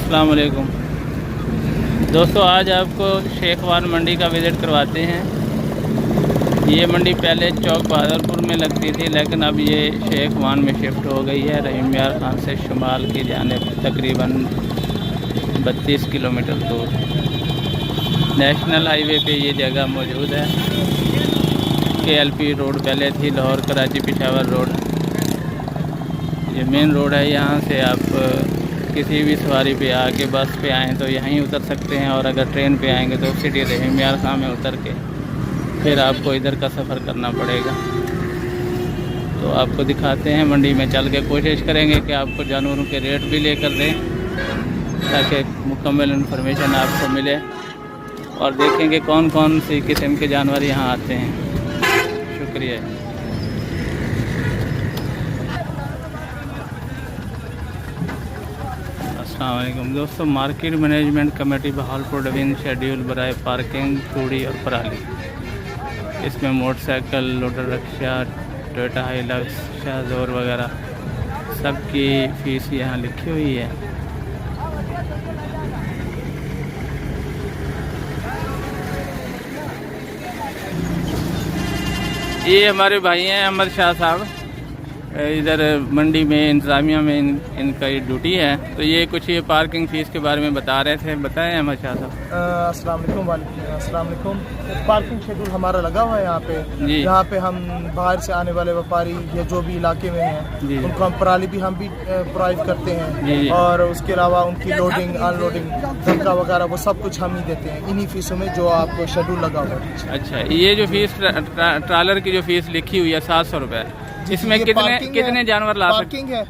अस्सलाम वालेकुम दोस्तों, आज आपको शेख वान मंडी का विज़िट करवाते हैं। ये मंडी पहले चौक बहादुरपुर में लगती थी, लेकिन अब ये शेख वान में शिफ्ट हो गई है। रहीम यार खान से शुमाल की जानिब तकरीबन 32 किलोमीटर दूर नेशनल हाईवे पे ये जगह मौजूद है। KLP रोड पहले थी, लाहौर कराची पेशावर रोड। ये मेन रोड है। यहाँ से आप किसी भी सवारी पे आके बस पे आएँ तो यहीं उतर सकते हैं, और अगर ट्रेन पे आएंगे तो सिटी रहीम यार खान में उतर के फिर आपको इधर का सफ़र करना पड़ेगा। तो आपको दिखाते हैं, मंडी में चल के कोशिश करेंगे कि आपको जानवरों के रेट भी लेकर दें ताकि मुकम्मल इन्फॉर्मेशन आपको मिले, और देखेंगे कौन कौन सी किस्म के जानवर यहाँ आते हैं। शुक्रिया। अस्सलाम वालेकुम दोस्तों, market management committee Bahawalpur division schedule बराए पार्किंग तूड़ी और पराली। इसमें motorcycle, loader rickshaw, Toyota Hilux, Shahzor वगैरह सबकी फ़ीस यहाँ लिखी हुई है। ये हमारे भाई हैं अहमद शाह साहब, इधर मंडी में इंतज़ामिया में इनका ये ड्यूटी है। तो ये कुछ ये पार्किंग फ़ीस के बारे में बता रहे थे, बताएं अहमद शाह साहब। अस्सलाम वालेकुम। पार्किंग शेड्यूल हमारा लगा हुआ है यहाँ पे। यहाँ पे हम बाहर से आने वाले व्यापारी या जो भी इलाके में हैं उनको हम पराली भी हम भी प्रोवाइड करते हैं, और उसके अलावा उनकी लोडिंग अनलोडिंग धक्का वगैरह वो सब कुछ हम ही देते हैं इन्हीं फीसों में जो आपको शेड्यूल लगा हुआ है। अच्छा, ये जो फीस ट्रालर की जो फीस लिखी हुई है 700 रुपये, इसमें कितने जानवर ला सकते पार्किंग है?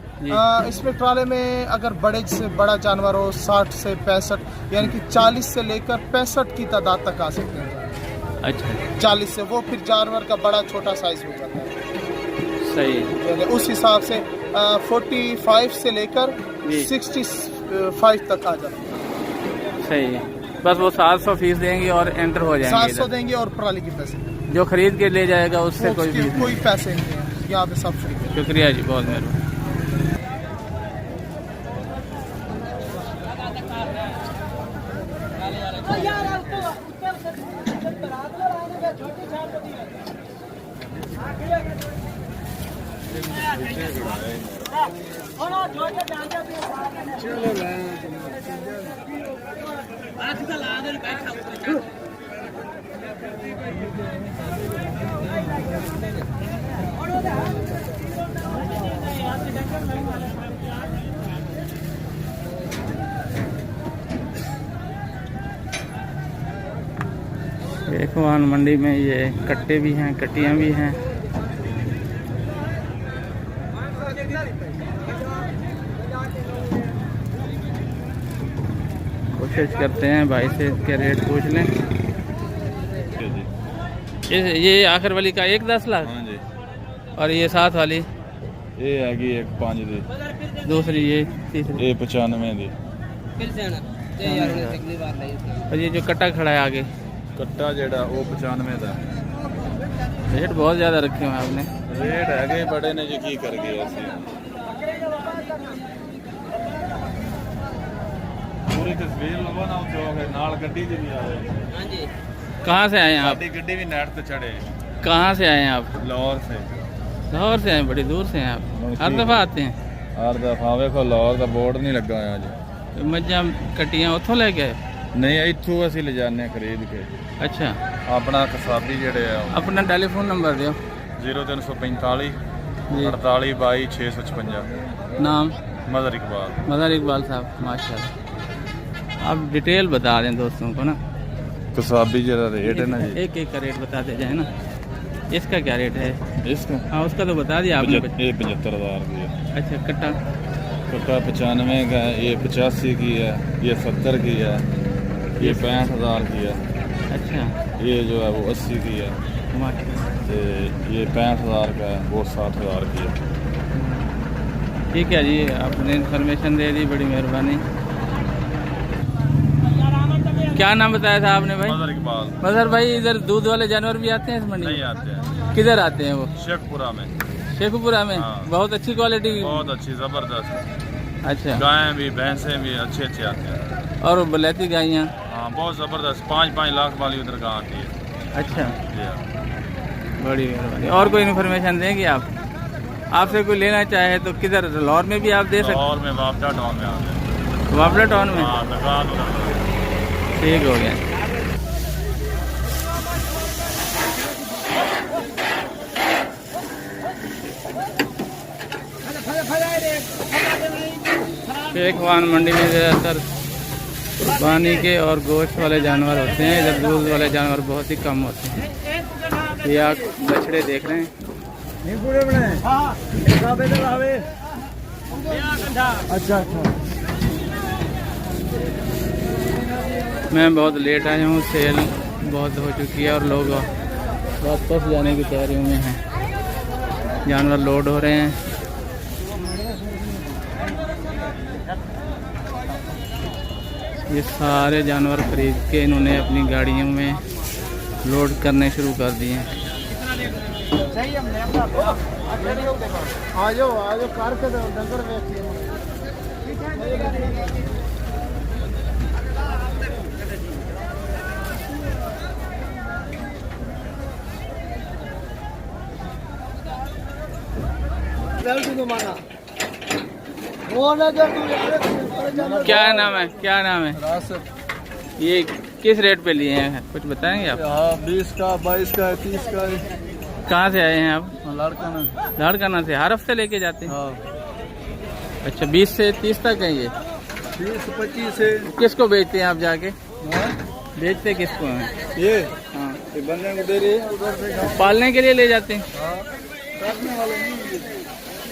इसमें ट्राले में अगर बड़े से बड़ा जानवर हो 60 से 65 यानी कि 40 से लेकर 65 की तादाद तक आ सकते हैं। अच्छा, 40 से वो फिर जानवर का बड़ा छोटा साइज हो जाता है। सही। उस हिसाब से 45 से लेकर 65 तक आ जाता है। सही है। बस वो 700 फीस देंगे और एंटर हो जाएंगे। 700 देंगे और पराली की पैसे। जो खरीद के ले जाएगा उससे कोई पैसे नहीं है, यहाँ पे सब फ्री। शुक्रिया जी, बहुत मेहरबानी। शेख वान मंडी में ये कट्टे भी हैं, कट्टियाँ भी हैं। कोशिश करते हैं भाई से इसके रेट पूछ लें। ये आखिर वाली का 1 10 लाख? हाँ जी। और ये साथ वाली ये हैगी 1 5 दी, दूसरी ये तीसरी ये 95 दी। और ये जो कट्टा खड़ा है आगे, कट्टा जेड़ा वो 95 दा। रेट बहुत ज़्यादा रखे हुए हैं आपने। रेट हैगे बड़े ने जी, की कर गए ऐसे पूरी तस्वीर लवो ना चौक है नाल गड्डी दी भी आए। हां जी। कहाँ से आए हैं आप? गड्डी भी नेट पे चढ़े। कहाँ से आए हैं आप? लाहौर से। लाहौर से आए? बड़ी दूर से हैं आप? हर दफ़ा आते हैं? हर दफा वेखो लाहौर का बोर्ड नहीं लगा हुआ जी। मज्जां कट्टियां उतों ले गए? नहीं, इत्थों असीं ले जाने खरीद के। अच्छा, अपना कसाबी जेड़े आ अपना टेलीफोन नंबर दियो। 0345 48 22 656। नाम? मदर इकबाल। मदर इकबाल साहब, माशाल्लाह। आप डिटेल बता दें दोस्तों को ना। कसाबी जरा रेट है ना जी, एक एक का रेट बताते जाए ना। इसका क्या रेट है? इसका हाँ, उसका तो बता दिया आपने। ये 75,000 की है। अच्छा, कट्टा? कट्टा 95 का है, ये 85 की है, ये 70 की है, ये 65,000 की है। अच्छा, ये जो है वो 80 की है, माशाल्लाह। ये 65,000 का है, वो 60,000 की है। ठीक है जी, आपने इन्फॉर्मेशन दे दी, बड़ी मेहरबानी। क्या नाम बताया था आपने भाई? मदर इकबाल। मदर भाई, इधर दूध वाले जानवर भी आते हैं इस मंडी में? नहीं आते हैं। किधर आते हैं वो? शेखपुरा में। शेखपुरा में? हाँ। बहुत अच्छी क्वालिटी की? बहुत अच्छी, जबरदस्त। अच्छा। गायें भी भैंसें भी अच्छे अच्छे आते हैं। और बलैती गायियाँ? हाँ बहुत ज़बरदस्त, 5-5 लाख वाली उधर गाय आती है। अच्छा, जी हाँ। बड़ी मेहरबानी। और कोई इन्फॉर्मेशन देंगे आप? आपसे कोई लेना चाहे तो किधर, लाहौर में भी आप दे सकते? लाहौर में वापडा टाउन में आते हैं। वापडा टाउन में? हाँ लगा दो। ठीक हो गया। शेख वाहन मंडी में ज़्यादातर कुर्बानी के और गोश्त वाले जानवर होते हैं। इधर दूध वाले जानवर बहुत ही कम होते हैं। ये आप बछड़े देख रहे हैं। अच्छा। मैं बहुत लेट आया हूँ, सेल बहुत हो चुकी है और लोग वापस जाने की तैयारियों में हैं। जानवर लोड हो रहे हैं। ये सारे जानवर खरीद के इन्होंने अपनी गाड़ियों में लोड करने शुरू कर दिए हैं। आ जाओ कार के डंगर क्या नाम है, क्या नाम है? ये किस रेट पे लिए हैं, कुछ बताएंगे आप? 20 का, 22 का, 30 का। कहाँ से आए हैं आप? लाड़काना से हर हफ्ते लेके जाते हैं? हाँ। अच्छा, 20 से 30 तक है ये? 20-25 से। किसको बेचते हैं आप जाके? बेचते किसको हैं ये? हाँ, बनने को दे रही है उधर से। पालने के लिए ले जाते हैं? हाँ। काटने वाले नहीं,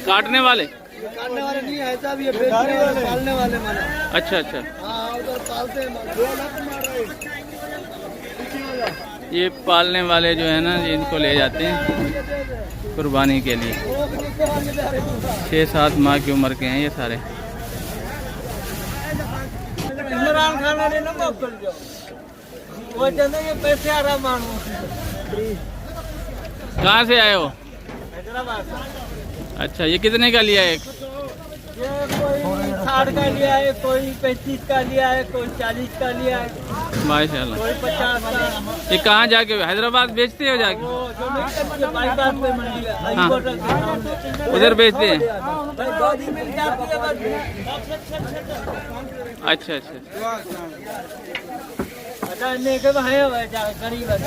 काटने वाले? काटने वाले नहीं, ऐसा भी है, बेचने वाले, पालने वाले माना। अच्छा अच्छा। हाँ उधर पालते हैं। ये पालने वाले जो है ना, इनको ले जाते हैं कुर्बानी के लिए। 6-7 माह की उम्र के हैं ये सारे। कहाँ से आए हो? अच्छा, ये कितने का लिया एक? ये कोई 60 का लिया है, कोई 35 का लिया है, कोई 40 का लिया है, माशाल्लाह। कोई 50 का। ये कहाँ जाके, हैदराबाद बेचते हो जाके? वो जो बाईपास पे मंडी है, हाँ। होटल के सामने। उधर बेचते हैं? भाई गाड़ी मिल जाती है बस। अच्छा अच्छा। पता नहीं कि भाई है गरीब है।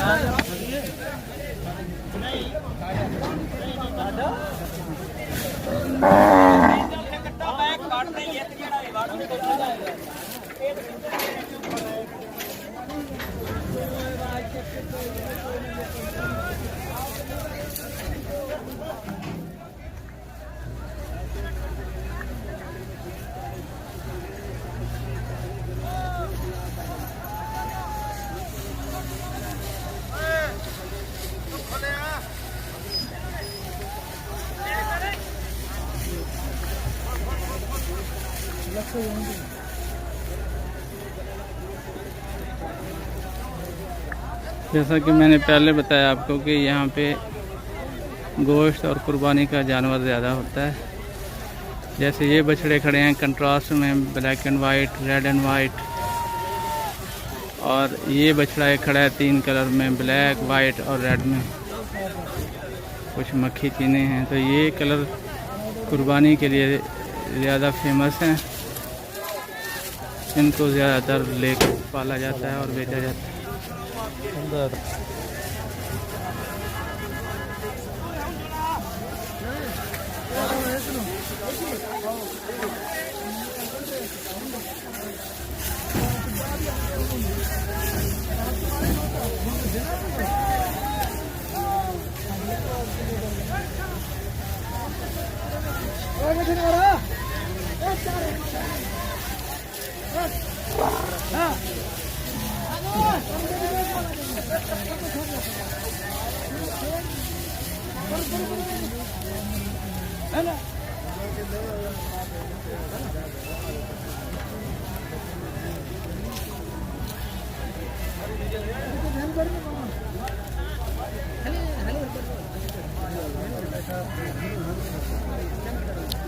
जैसा कि मैंने पहले बताया आपको कि यहाँ पे गोश्त और कुर्बानी का जानवर ज़्यादा होता है। जैसे ये बछड़े खड़े हैं कंट्रास्ट में, black and white, red and white. और ये बछड़ा एक खड़ा है 3 कलर में, ब्लैक, वाइट और रेड में। कुछ मक्खी चीने हैं। तो ये कलर कुर्बानी के लिए ज़्यादा फेमस हैं। इनको ज़्यादातर लेकर पाला जाता है और बेचा जाता है।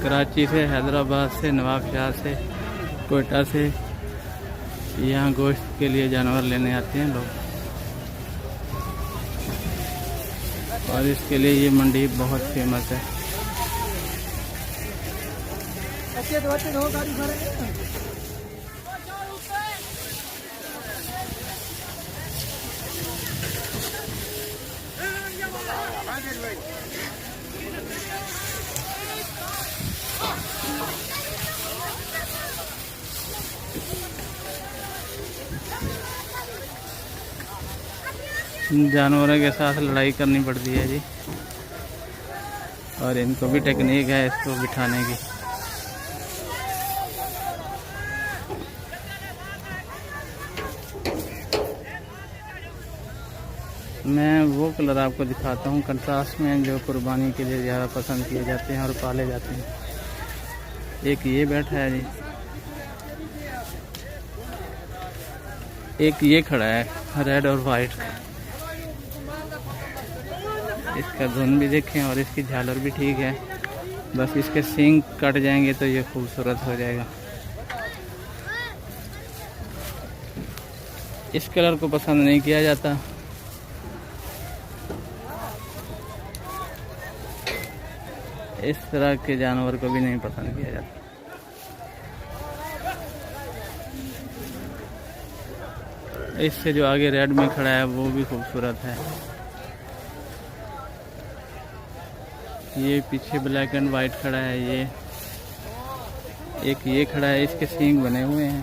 कराची से, हैदराबाद से, नवाबशाह से, कोयटा से यहाँ गोश्त के लिए जानवर लेने आते हैं लोग। और इसके लिए ये मंडी बहुत फेमस है। जानवरों के साथ लड़ाई करनी पड़ती है जी, और इनको भी टेक्निक है इसको बिठाने की। मैं वो कलर आपको दिखाता हूँ कंट्रास्ट में, जो कुर्बानी के लिए ज़्यादा पसंद किए जाते हैं और पाले जाते हैं। एक ये बैठा है जी, एक ये खड़ा है रेड और वाइट। इसका धुन भी देखें और इसकी झालर भी ठीक है, बस इसके सींग कट जाएंगे तो ये खूबसूरत हो जाएगा। इस कलर को पसंद नहीं किया जाता। इस तरह के जानवर को भी नहीं पसंद किया जाता। इससे जो आगे रेड में खड़ा है वो भी खूबसूरत है। ये पीछे ब्लैक एंड वाइट खड़ा है, ये एक ये खड़ा है, इसके सींग बने हुए हैं।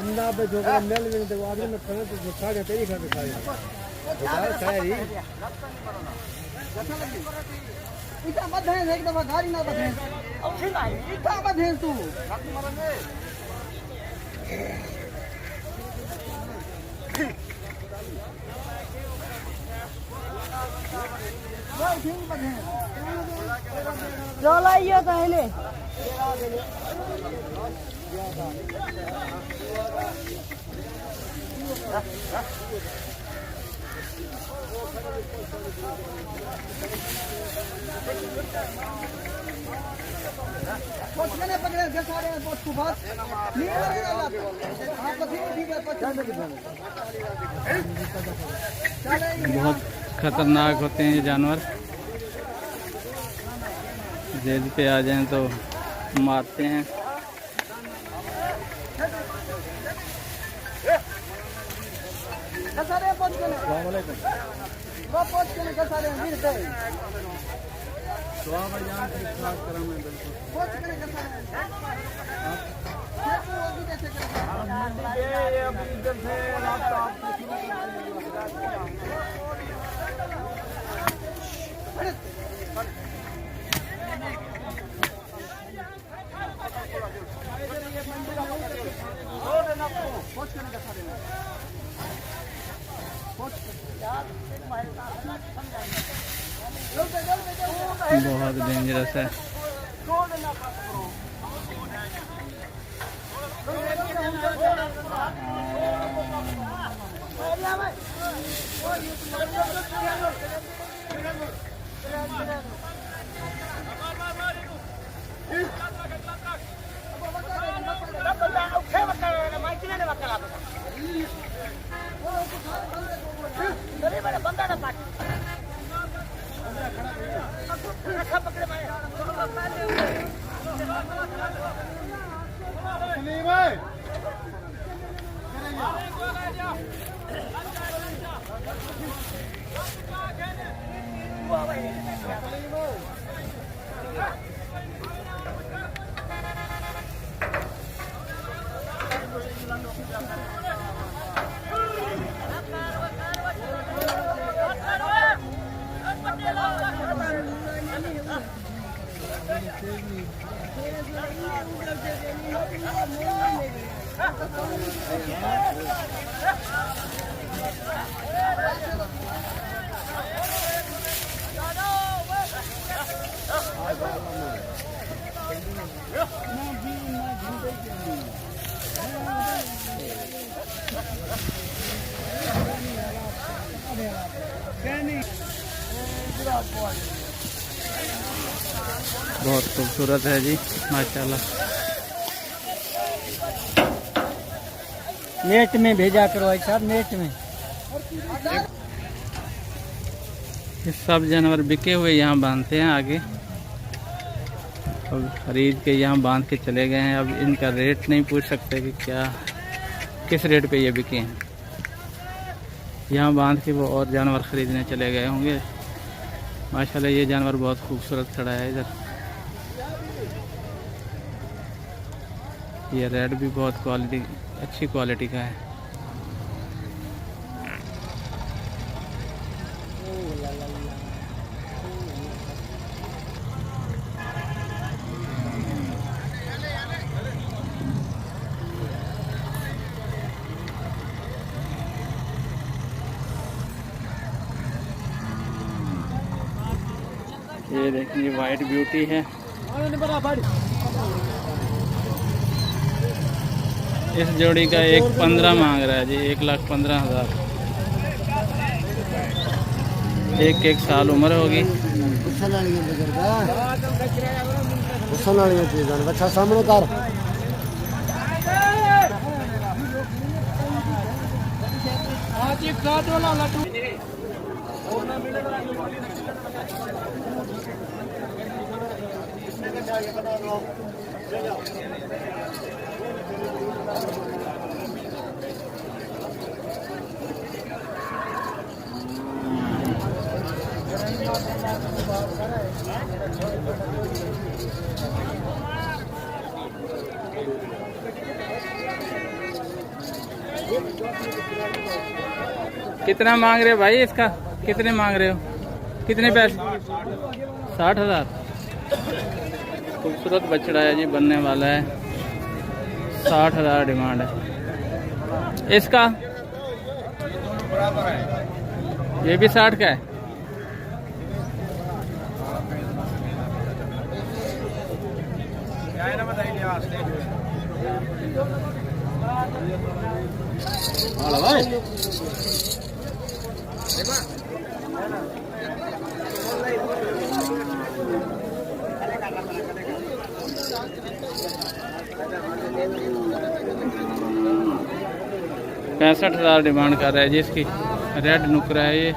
अंडा पे जो मेल में तो आदमी में खाना तो जो खा गया तेरी खा के खाया यार खाया ही इतना मत है एक दफा गाड़ी ना बधे अब ठीक है इतना मत है तू चल आइए पहले पकड़े सारे बहुत खतरनाक होते हैं ये जानवर, जेल पे आ जाएं तो मारते हैं। बहुत डेंजरस है। बहुत खूबसूरत है जी माशाल्लाह। नेट में भेजा करो भाई साहब, नेट में। ये सब जानवर बिके हुए यहाँ बांधते हैं आगे, और खरीद के यहाँ बांध के चले गए हैं। अब इनका रेट नहीं पूछ सकते कि क्या किस रेट पे ये बिके हैं। यहाँ बांध के वो और जानवर खरीदने चले गए होंगे। माशाल्लाह ये जानवर बहुत खूबसूरत खड़ा है इधर। ये रेड भी बहुत अच्छी क्वालिटी का है। ये देखिए वाइट ब्यूटी है। इस जोड़ी का 1.15 मांग रहा है जी, 1,15,000। एक साल उम्र होगी। सामने कर कितना मांग रहे हो भाई इसका? कितने मांग रहे हो? कितने पैसे? 60,000। खूबसूरत बछड़ा है जी, बनने वाला है। 60,000 डिमांड है इसका। ये भी 60 का है। $65,000 डिमांड कर रहा है जी इसकी। रेड नुकरा है ये।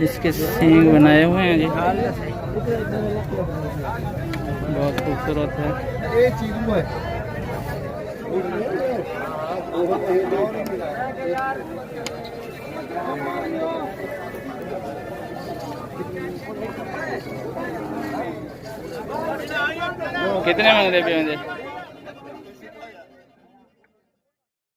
इसके सींग बनाए हुए हैं जी, बहुत खूबसूरत है। कितने मांग रहे हैं?